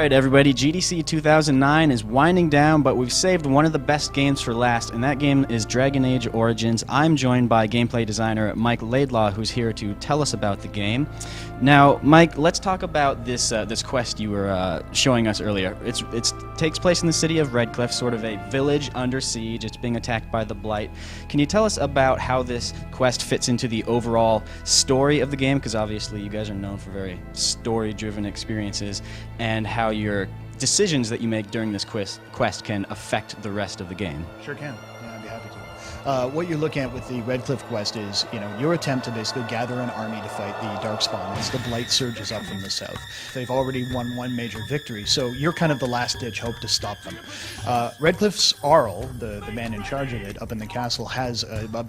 Alright everybody, GDC 2009 is winding down, but we've saved one of the best games for last, and that game is Dragonage Origins. I'm joined by gameplay designer Mike Laidlaw, who's here to tell us about the game. Now, Mike, let's talk about this quest you were showing us earlier. It takes place in the city of Redcliffe, sort of a village under siege. It's being attacked by the Blight. Can you tell us about how this quest fits into the overall story of the game? Because obviously you guys are known for very story-driven experiences, and how your decisions that you make during this quest can affect the rest of the game. Sure can. Yeah, I'd be happy to. What you're looking at with the Redcliffe quest is, your attempt to basically gather an army to fight the Darkspawn as the Blight surges up from the south. They've already won one major victory, so you're kind of the last-ditch hope to stop them. Redcliffe's Arl, the man in charge of it up in the castle, has a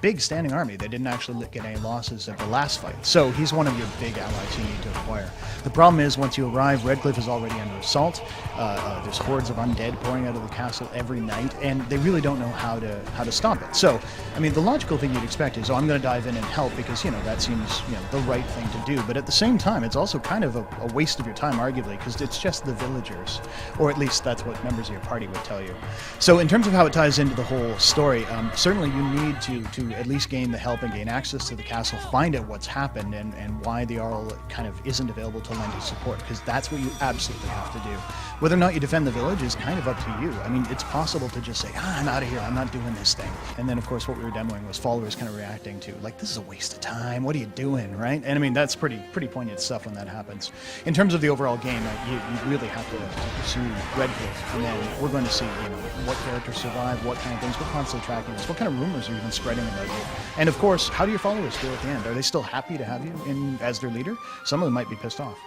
big standing army. They didn't actually get any losses at the last fight, so he's one of your big allies you need to acquire. The problem is, once you arrive, Redcliffe is already under assault. There's hordes of undead pouring out of the castle every night, and they really don't know how to stop it. So, I mean, the logical thing you'd expect is, I'm going to dive in and help because, that seems, the right thing to do. But at the same time, it's also kind of a waste of your time, arguably, because it's just the villagers. Or at least that's what members of your party would tell you. So in terms of how it ties into the whole story, certainly you need to at least gain the help and gain access to the castle, find out what's happened and why the Arl kind of isn't available to lend his support, because that's what you absolutely have to do. Whether or not you defend the village is kind of up to you. I mean, it's possible to just say, I'm out of here, I'm not doing this thing. And then, of course, what we were demoing was followers kind of reacting to, like, this is a waste of time, what are you doing, right? And I mean, that's pretty poignant stuff when that happens. In terms of the overall game, you really have to pursue Redcliffe, and then we're going to see, what characters survive, what kind of things, we're constantly tracking this, what kind of rumors are even spreading about you. And of course, how do your followers feel at the end? Are they still happy to have you as their leader? Some of them might be pissed off.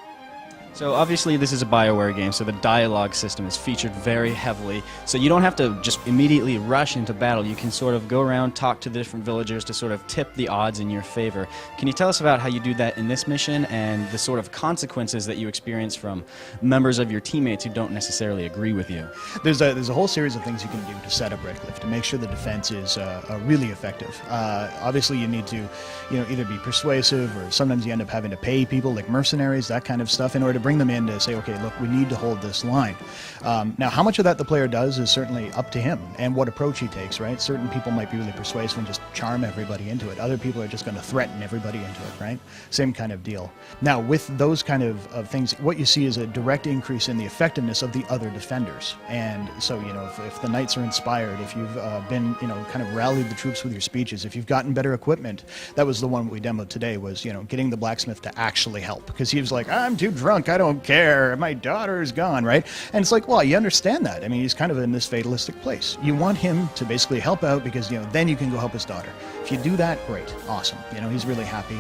So obviously this is a BioWare game, so the dialogue system is featured very heavily. So you don't have to just immediately rush into battle. You can sort of go around, talk to the different villagers to sort of tip the odds in your favor. Can you tell us about how you do that in this mission and the sort of consequences that you experience from members of your teammates who don't necessarily agree with you? There's a whole series of things you can do to set up Redcliffe to make sure the defense is really effective. Obviously you need to either be persuasive, or sometimes you end up having to pay people like mercenaries, that kind of stuff, in order to bring them in to say, okay, look, we need to hold this line. Now, how much of that the player does is certainly up to him and what approach he takes, right? Certain people might be really persuasive and just charm everybody into it. Other people are just going to threaten everybody into it, right? Same kind of deal. Now, with those kind of things, what you see is a direct increase in the effectiveness of the other defenders. And so, if the knights are inspired, if you've been, kind of rallied the troops with your speeches, if you've gotten better equipment, that was the one we demoed today, was, getting the blacksmith to actually help. Because he was like, I'm too drunk, I don't care, my daughter's gone, right? And it's like, well, you understand that. I mean, he's kind of in this fatalistic place. You want him to basically help out because, then you can go help his daughter. If you do that, great, awesome. He's really happy.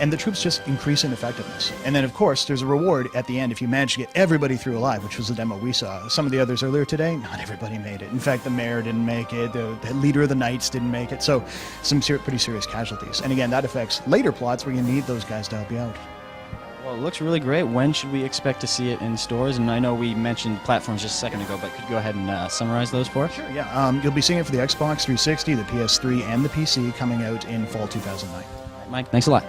And the troops just increase in effectiveness. And then, of course, there's a reward at the end if you manage to get everybody through alive, which was the demo we saw. Some of the others earlier today, not everybody made it. In fact, the mayor didn't make it, the leader of the knights didn't make it, so some pretty serious casualties. And again, that affects later plots where you need those guys to help you out. Well, it looks really great. When should we expect to see it in stores? And I know we mentioned platforms just a second ago, but could you go ahead and summarize those for us? Sure, yeah. You'll be seeing it for the Xbox 360, the PS3, and the PC coming out in fall 2009. Mike, thanks a lot.